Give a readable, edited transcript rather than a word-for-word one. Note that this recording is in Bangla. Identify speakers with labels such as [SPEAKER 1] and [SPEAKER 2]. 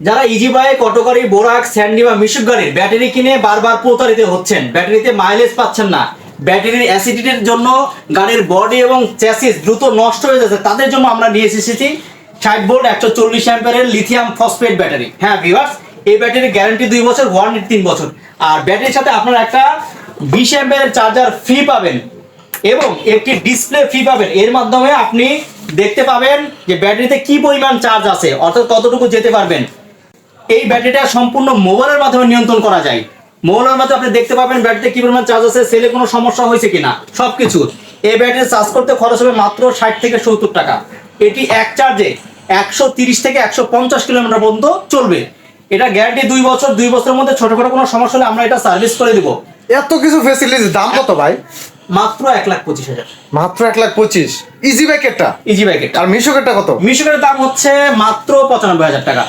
[SPEAKER 1] যারা ইজি বাইক, অটো গাড়ি, বোরাক, স্যান্ডি বা মিশুক গাড়ির ব্যাটারি কিনে বারবার প্রতারিত হচ্ছেন, ব্যাটারিতে মাইলেজ পাচ্ছেন না, ব্যাটারির অ্যাসিডিটির জন্য গাড়ির বডি এবং চ্যাসিস দ্রুত নষ্ট হয়ে যাচ্ছে, তাদের জন্য আমরা নিয়ে এসেছি 60 ভোল্ট 140 অ্যাম্পিয়ারের লিথিয়াম ফসফেট ব্যাটারি। হ্যাঁ ভিউয়ার্স, এই ব্যাটারির গ্যারান্টি 2 বছর, ওয়ারেন্টি 3 বছর। আর ব্যাটারির সাথে আপনারা একটা 20 অ্যাম্পিয়ারের চার্জার ফ্রি পাবেন এবং একটি ডিসপ্লে ফ্রি পাবেন। এর মাধ্যমে আপনি দেখতে পাবেন যে ব্যাটারিতে কি পরিমাণ চার্জ আছে, অর্থাৎ কতটুকু যেতে পারবেন। এই ব্যাটারিটা সম্পূর্ণ মোবাইলের মাধ্যমে নিয়ন্ত্রণ করা যায়। মোবাইলের মাধ্যমে আপনি দেখতে পাবেন ব্যাটারিতে কি পরিমাণ চার্জ আছে, সেলে কোনো সমস্যা হয়েছে কিনা, সবকিছু। এই ব্যাটারি চার্জ করতে খরচ হবে মাত্র 60 থেকে 70 টাকা। এটি এক চার্জে 130 থেকে 150 কিলোমিটার পর্যন্ত চলবে। এটা গ্যারান্টি 2 বছর। 2 বছরের মধ্যে ছোটখাটো কোনো সমস্যা হলে আমরা এটা সার্ভিস করে দিব।
[SPEAKER 2] এত কিছু ফ্যাসিলিটিস, দাম কত ভাই?
[SPEAKER 1] মাত্র 1,25,000।
[SPEAKER 2] মাত্র 1,25,000। ইজি বাইকেরটা?
[SPEAKER 1] ইজি বাইকের।
[SPEAKER 2] আর মিশুকেরটা কত?
[SPEAKER 1] মিশুকের দাম হচ্ছে মাত্র 95,000 টাকা।